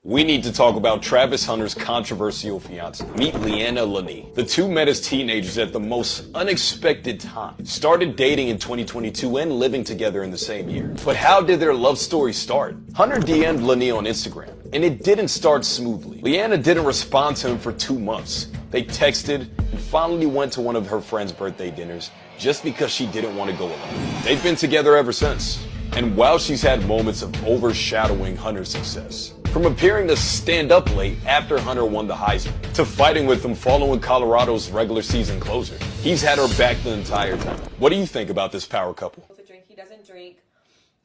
We need to talk about Travis Hunter's controversial fiance. Meet Leanna Lani. The two met as teenagers at the most unexpected time. Started dating in 2022 and living together in the same year. But how did their love story start? Hunter DM'd Lani on Instagram, and it didn't start smoothly. Leanna didn't respond to him for 2 months. They texted and finally went to one of her friend's birthday dinners just because she didn't want to go alone. They've been together ever since. And while she's had moments of overshadowing Hunter's success, from appearing to stand up late after Hunter won the Heisman, to fighting with him following Colorado's regular season closer, he's had her back the entire time. What do you think about this power couple? To drink, he doesn't drink,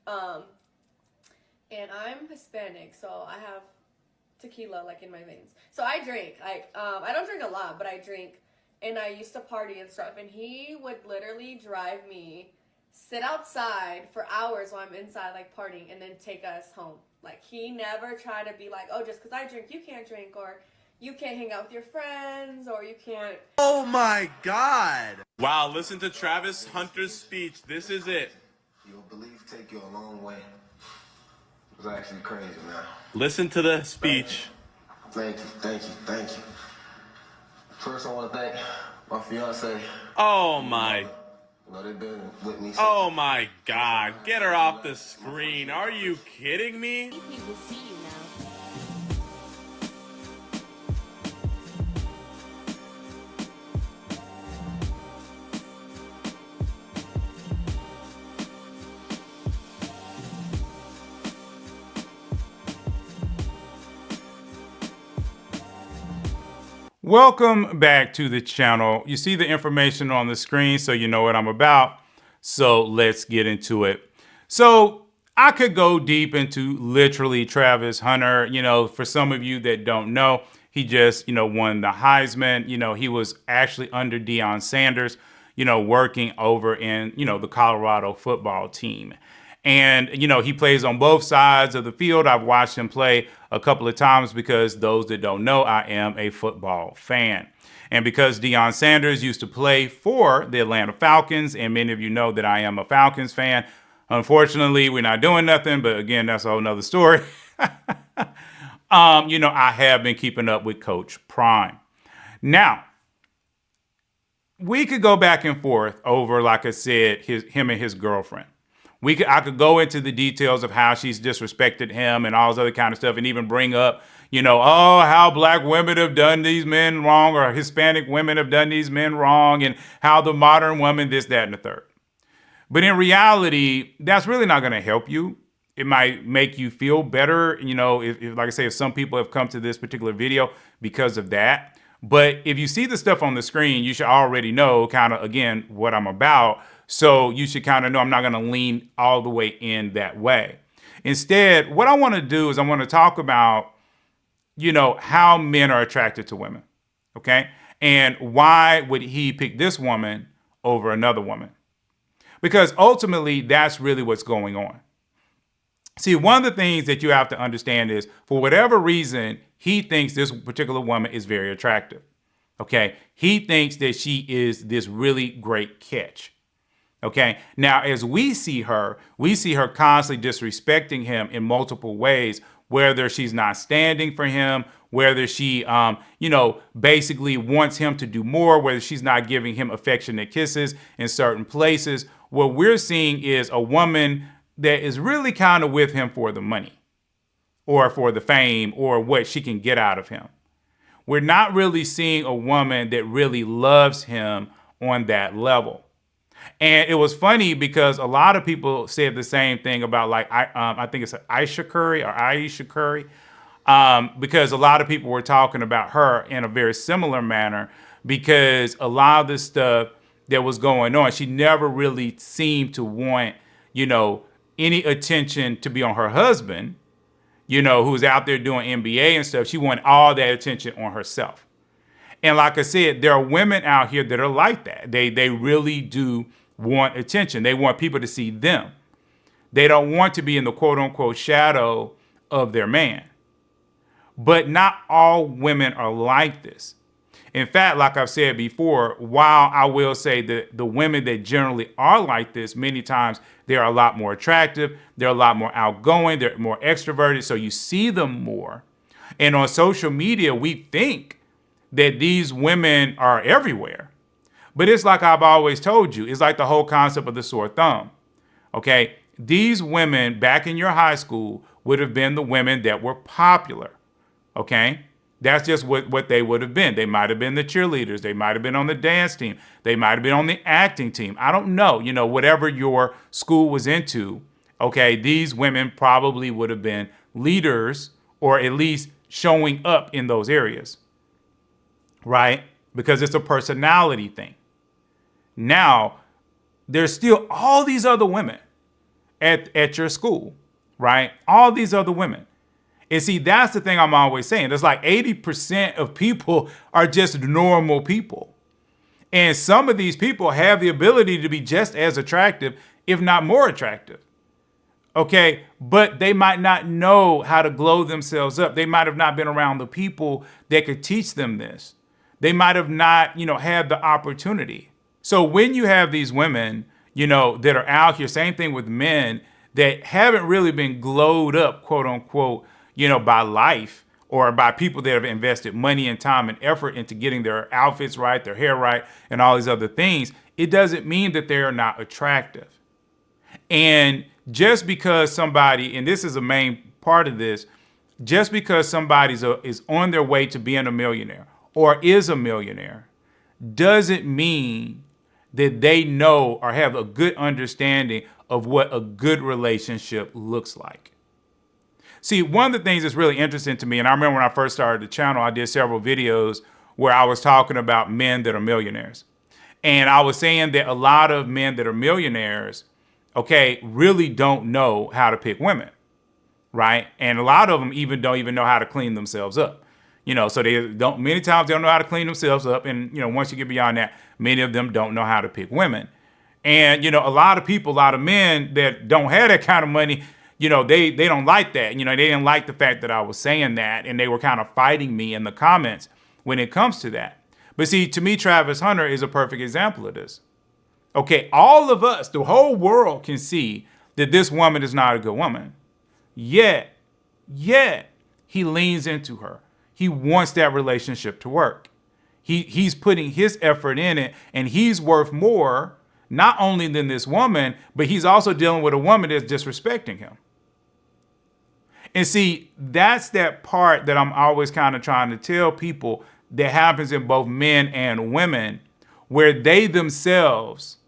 and I'm Hispanic, so I have tequila like in my veins. So I drink. I don't drink a lot, but I drink, and I used to party and stuff. And he would literally drive me, sit outside for hours while I'm inside like partying, and then take us home. Like, he never tried to be like, oh, just because I drink, you can't drink, or you can't hang out with your friends, or you can't. Oh my God. Wow, listen to Travis Hunter's speech. This is it. Your belief take you a long way. It was actually crazy, man. Listen to the speech. Thank you. First, I want to thank my fiance. Oh my. You know, they've been with me. Oh my God. Get her off the screen. Are you kidding me? He will see you now. Welcome back to the channel. You see the information on the screen, so you know what I'm about. So let's get into it. So I could go deep into literally Travis Hunter. You know, for some of you that don't know, he just, won the Heisman. He was actually under Deion Sanders, working over in, the Colorado football team. And, he plays on both sides of the field. I've watched him play a couple of times because those that don't know, I am a football fan. And because Deion Sanders used to play for the Atlanta Falcons, and many of you know that I am a Falcons fan. Unfortunately, we're not doing nothing, but again, that's a whole nother story. I have been keeping up with Coach Prime. Now, we could go back and forth over, like I said, him and his girlfriend. I could go into the details of how she's disrespected him and all this other kind of stuff, and even bring up, how black women have done these men wrong, or Hispanic women have done these men wrong, and how the modern woman, this, that, and the third. But in reality, that's really not going to help you. It might make you feel better, if, like I say, if some people have come to this particular video because of that. But if you see the stuff on the screen, you should already know kind of, again, what I'm about. So you should kind of know I'm not going to lean all the way in that way. Instead, what I want to do is I want to talk about, how men are attracted to women. Okay. And why would he pick this woman over another woman? Because ultimately, that's really what's going on. See, one of the things that you have to understand is, for whatever reason, he thinks this particular woman is very attractive. Okay. He thinks that she is this really great catch. Okay. Now, as we see her constantly disrespecting him in multiple ways, whether she's not standing for him, whether she, basically wants him to do more, whether she's not giving him affectionate kisses in certain places. What we're seeing is a woman that is really kind of with him for the money or for the fame or what she can get out of him. We're not really seeing a woman that really loves him on that level. And it was funny because a lot of people said the same thing about, like, I think it's Aisha Curry, because a lot of people were talking about her in a very similar manner, because a lot of the stuff that was going on, she never really seemed to want, any attention to be on her husband, who was out there doing NBA and stuff. She wanted all that attention on herself. And like I said, there are women out here that are like that. They really do want attention. They want people to see them. They don't want to be in the quote unquote shadow of their man. But not all women are like this. In fact, like I've said before, while I will say that the women that generally are like this, many times they're a lot more attractive, they're a lot more outgoing, they're more extroverted, so you see them more. And on social media, we think that these women are everywhere. But it's like I've always told you, it's like the whole concept of the sore thumb. Okay, these women back in your high school would have been the women that were popular. Okay, that's just what they would have been. They might have been the cheerleaders. They might have been on the dance team. They might have been on the acting team. I don't know. You know, whatever your school was into, okay, these women probably would have been leaders or at least showing up in those areas, right? Because it's a personality thing. Now, there's still all these other women at your school, right? All these other women. And see, that's the thing I'm always saying. It's like 80% of people are just normal people. And some of these people have the ability to be just as attractive, if not more attractive. Okay, but they might not know how to glow themselves up. They might have not been around the people that could teach them this. They might have not, had the opportunity. So when you have these women, that are out here, same thing with men that haven't really been glowed up, quote unquote, by life or by people that have invested money and time and effort into getting their outfits right, their hair right, and all these other things, it doesn't mean that they are not attractive. And just because somebody, and this is a main part of this, just because somebody is on their way to being a millionaire or is a millionaire, doesn't mean that they know or have a good understanding of what a good relationship looks like. See, one of the things that's really interesting to me, and I remember when I first started the channel, I did several videos where I was talking about men that are millionaires. And I was saying that a lot of men that are millionaires, okay, really don't know how to pick women, right? And a lot of them don't even know how to clean themselves up. So many times they don't know how to clean themselves up. And, once you get beyond that, many of them don't know how to pick women. And, a lot of men that don't have that kind of money, they don't like that. They didn't like the fact that I was saying that. And they were kind of fighting me in the comments when it comes to that. But see, to me, Travis Hunter is a perfect example of this. Okay, all of us, the whole world can see that this woman is not a good woman. Yet, he leans into her. He wants that relationship to work. He's putting his effort in it, and he's worth more, not only than this woman, but he's also dealing with a woman that's disrespecting him. And see, that's that part that I'm always kind of trying to tell people that happens in both men and women, where they themselves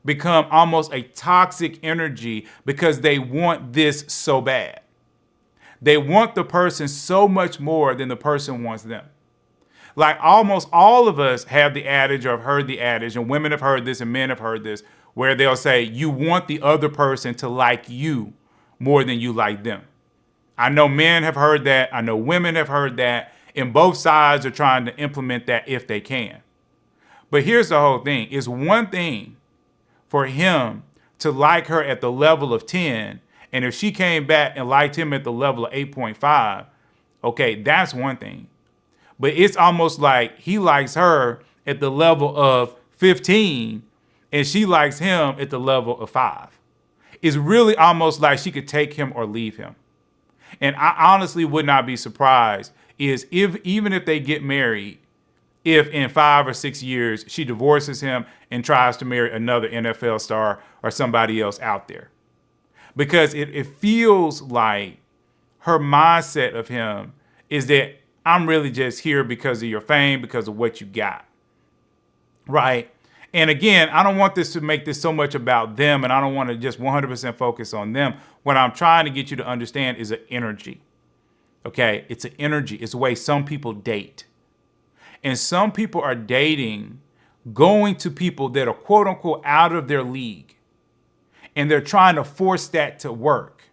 become almost a toxic energy because they want this so bad. They want the person so much more than the person wants them. Like almost all of us have the adage or have heard the adage, and women have heard this and men have heard this, where they'll say, you want the other person to like you more than you like them. I know men have heard that. I know women have heard that. And both sides are trying to implement that if they can. But here's the whole thing. It's one thing for him to like her at the level of 10. And if she came back and liked him at the level of 8.5, okay, that's one thing. But it's almost like he likes her at the level of 15 and she likes him at the level of 5. It's really almost like she could take him or leave him. And I honestly would not be surprised even if they get married, if in 5 or 6 years she divorces him and tries to marry another NFL star or somebody else out there. Because it feels like her mindset of him is that I'm really just here because of your fame, because of what you got. Right? And again, I don't want this to make this so much about them, and I don't want to just 100% focus on them. What I'm trying to get you to understand is an energy. Okay? It's an energy. It's the way some people date. And some people are dating, going to people that are quote unquote out of their league. And they're trying to force that to work.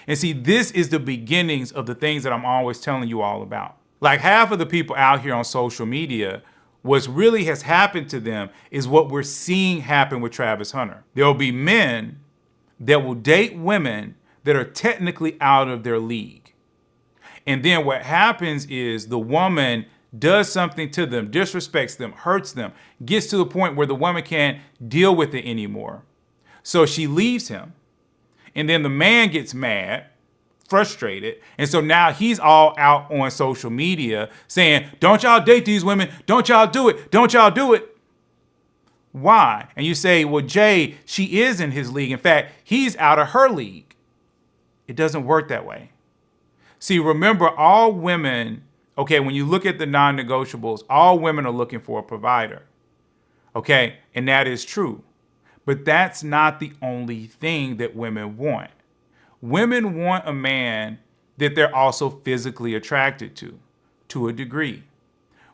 And see, this is the beginnings of the things that I'm always telling you all about. Like half of the people out here on social media, what really has happened to them is what we're seeing happen with Travis Hunter. There will be men that will date women that are technically out of their league. And then what happens is the woman does something to them, disrespects them, hurts them, gets to the point where the woman can't deal with it anymore. So she leaves him. And then the man gets mad, frustrated. And so now he's all out on social media saying, don't y'all date these women. Don't y'all do it. Don't y'all do it. Why? And you say, well, Jay, she is in his league. In fact, he's out of her league. It doesn't work that way. See, remember, all women, okay, when you look at the non-negotiables, all women are looking for a provider. Okay, and that is true. But that's not the only thing that women want. Women want a man that they're also physically attracted to a degree.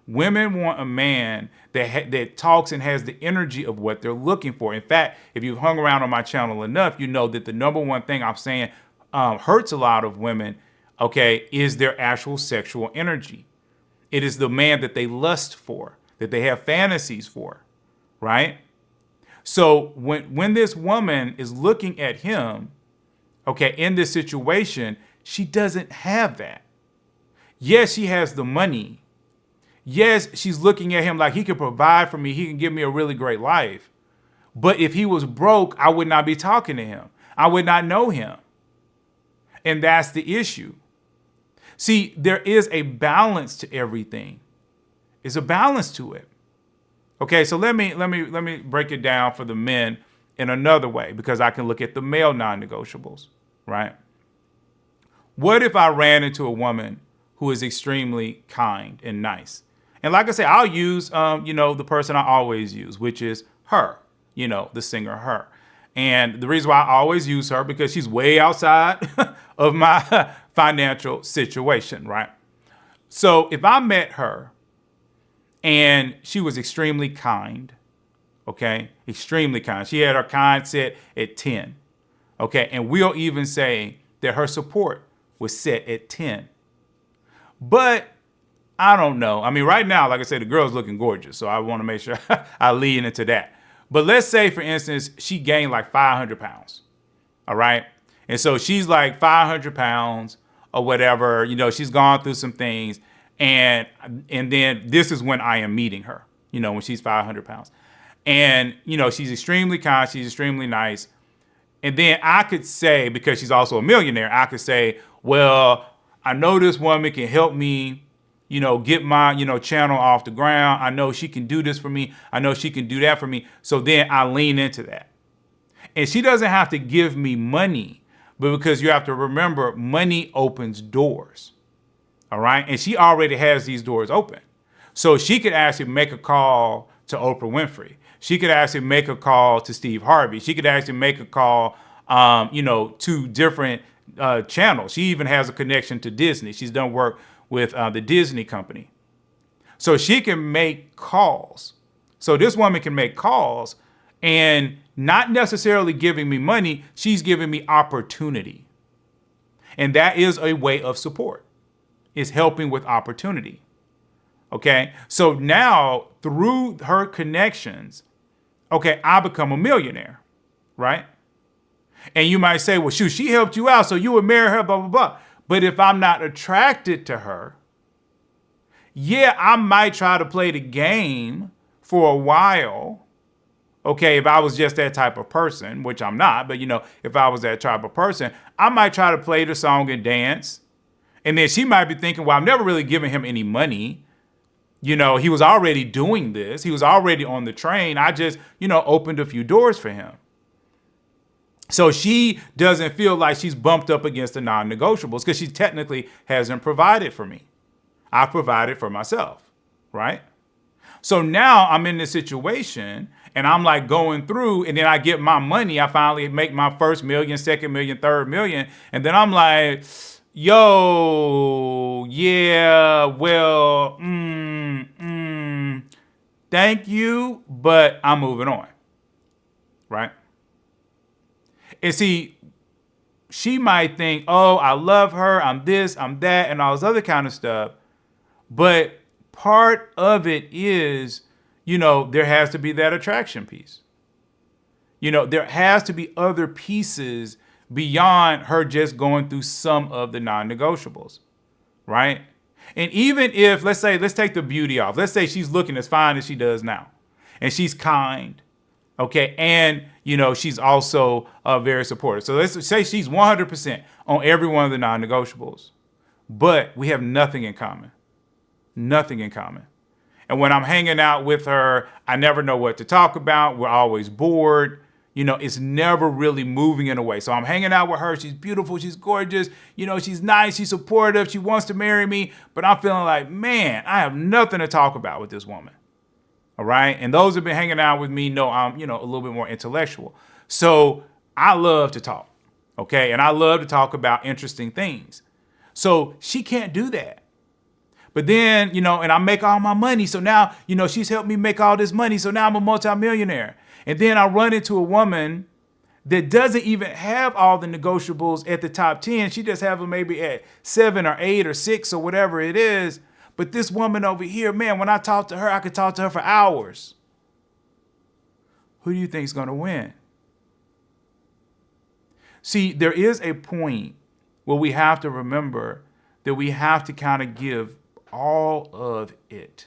Women want a man that talks and has the energy of what they're looking for. In fact, if you've hung around on my channel enough, you know that the number one thing I'm saying hurts a lot of women, okay, is their actual sexual energy. It is the man that they lust for, that they have fantasies for, right? So when this woman is looking at him, okay, in this situation, she doesn't have that. Yes, she has the money. Yes, she's looking at him like he can provide for me. He can give me a really great life. But if he was broke, I would not be talking to him. I would not know him. And that's the issue. See, there is a balance to everything. There's a balance to it. Okay, so let me break it down for the men in another way, because I can look at the male non-negotiables, right? What if I ran into a woman who is extremely kind and nice? And like I say, I'll use, the person I always use, which is her, the singer Her. And the reason why I always use her, because she's way outside of my financial situation, right? So if I met her and she was extremely kind, okay, extremely kind. She had her kind set at 10, okay? And we'll even say that her support was set at 10. But I don't know. I mean, right now, like I said, the girl's looking gorgeous, so I want to make sure I lean into that. But let's say, for instance, she gained like 500 pounds, all right? And so she's like 500 pounds or whatever, she's gone through some things, and then this is when I am meeting her, when she's 500 pounds. And, she's extremely kind, she's extremely nice. And then I could say, because she's also a millionaire, I could say, well, I know this woman can help me, get my, channel off the ground. I know she can do this for me. I know she can do that for me. So then I lean into that. And she doesn't have to give me money, but because you have to remember, money opens doors. All right. And she already has these doors open. So she could actually make a call to Oprah Winfrey. She could actually make a call to Steve Harvey. She could actually make a call, to different channels. She even has a connection to Disney. She's done work with the Disney company. So she can make calls. So this woman can make calls and not necessarily giving me money. She's giving me opportunity. And that is a way of support. It's helping with opportunity. Okay. So now through her connections, okay, I become a millionaire, right? And you might say, well, shoot, she helped you out, so you would marry her, blah, blah, blah. But if I'm not attracted to her, yeah, I might try to play the game for a while. Okay, if I was just that type of person, which I'm not, but if I was that type of person, I might try to play the song and dance. And then she might be thinking, well, I've never really given him any money. He was already doing this. He was already on the train. I just, opened a few doors for him. So she doesn't feel like she's bumped up against the non-negotiables because she technically hasn't provided for me. I provided for myself, right? So now I'm in this situation and I'm like going through, and then I get my money. I finally make my first million, second million, third million. And then I'm like, yo, yeah, well, thank you, but I'm moving on, right? And see, she might think, oh, I love her, I'm this, I'm that, and all this other kind of stuff. But part of it is, there has to be that attraction piece. There has to be other pieces beyond her just going through some of the non-negotiables, right? And even if, let's take the beauty off. Let's say she's looking as fine as she does now, and she's kind, okay? And, she's also very supportive. So let's say she's 100% on every one of the non-negotiables, but we have nothing in common. Nothing in common. And when I'm hanging out with her, I never know what to talk about. We're always bored. It's never really moving in a way. So I'm hanging out with her. She's beautiful. She's gorgeous. She's nice. She's supportive. She wants to marry me. But I'm feeling like, man, I have nothing to talk about with this woman. All right. And those who've been hanging out with me know I'm, a little bit more intellectual. So I love to talk. Okay. And I love to talk about interesting things. So she can't do that. But then, and I make all my money. So now, she's helped me make all this money. So now I'm a multimillionaire. And then I run into a woman that doesn't even have all the negotiables at the top 10. She just have them maybe at 7 or 8 or 6 or whatever it is. But this woman over here, man, when I talk to her, I could talk to her for hours. Who do you think is going to win? See, there is a point where we have to remember that we have to kind of give all of it.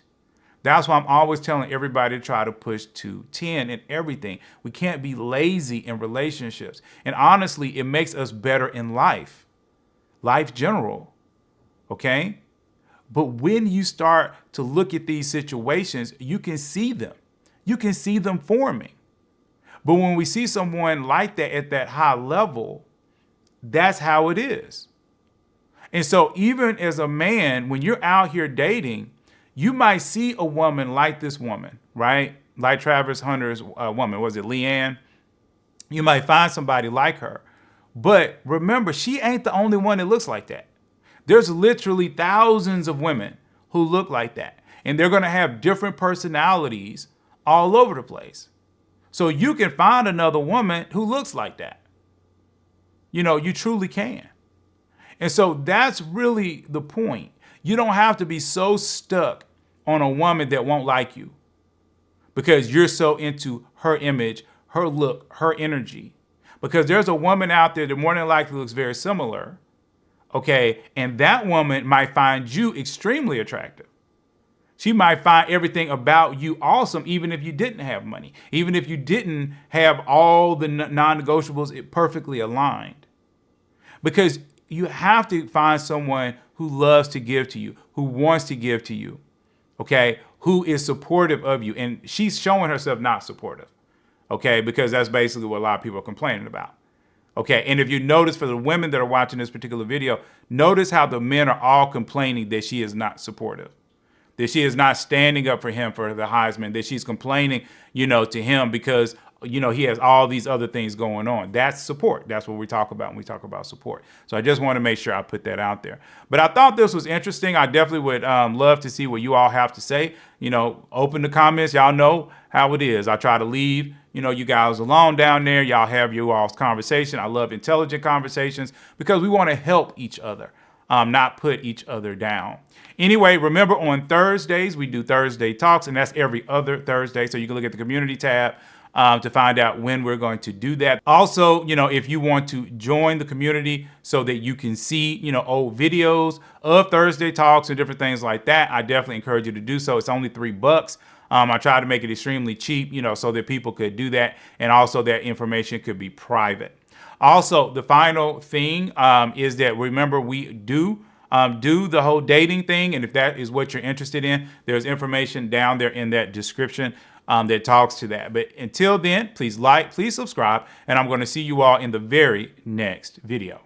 That's why I'm always telling everybody to try to push to 10 in everything. We can't be lazy in relationships. And honestly, it makes us better in life general. Okay? But when you start to look at these situations, you can see them. You can see them forming. But when we see someone like that at that high level, that's how it is. And so even as a man, when you're out here dating, you might see a woman like this woman, right? Like Travis Hunter's woman. Was it Leanne? You might find somebody like her. But remember, she ain't the only one that looks like that. There's literally thousands of women who look like that. And they're going to have different personalities all over the place. So you can find another woman who looks like that. You truly can. And so that's really the point. You don't have to be so stuck on a woman that won't like you because you're so into her image, her look, her energy. Because there's a woman out there that more than likely looks very similar, okay? And that woman might find you extremely attractive. She might find everything about you awesome, even if you didn't have money, even if you didn't have all the non-negotiables perfectly aligned. Because you have to find someone who loves to give to you, who wants to give to you, okay, who is supportive of you. And she's showing herself not supportive, okay, because that's basically what a lot of people are complaining about. Okay, and if you notice for the women that are watching this particular video, notice how the men are all complaining that she is not supportive, that she is not standing up for him for the Heisman, that she's complaining, to him because he has all these other things going on. That's support. That's what we talk about when we talk about support. So I just want to make sure I put that out there. But I thought this was interesting. I definitely would love to see what you all have to say. Open the comments. Y'all know how it is. I try to leave, you guys alone down there. Y'all have your all's conversation. I love intelligent conversations because we want to help each other, not put each other down. Anyway, remember on Thursdays, we do Thursday Talks, and that's every other Thursday. So you can look at the community tab to find out when we're going to do that. Also, if you want to join the community so that you can see, old videos of Thursday Talks and different things like that, I definitely encourage you to do so. It's only $3. I try to make it extremely cheap, so that people could do that. And also that information could be private. Also, the final thing is that remember we do the whole dating thing. And if that is what you're interested in, there's information down there in that description that talks to that. But until then, please like, please subscribe, and I'm going to see you all in the very next video.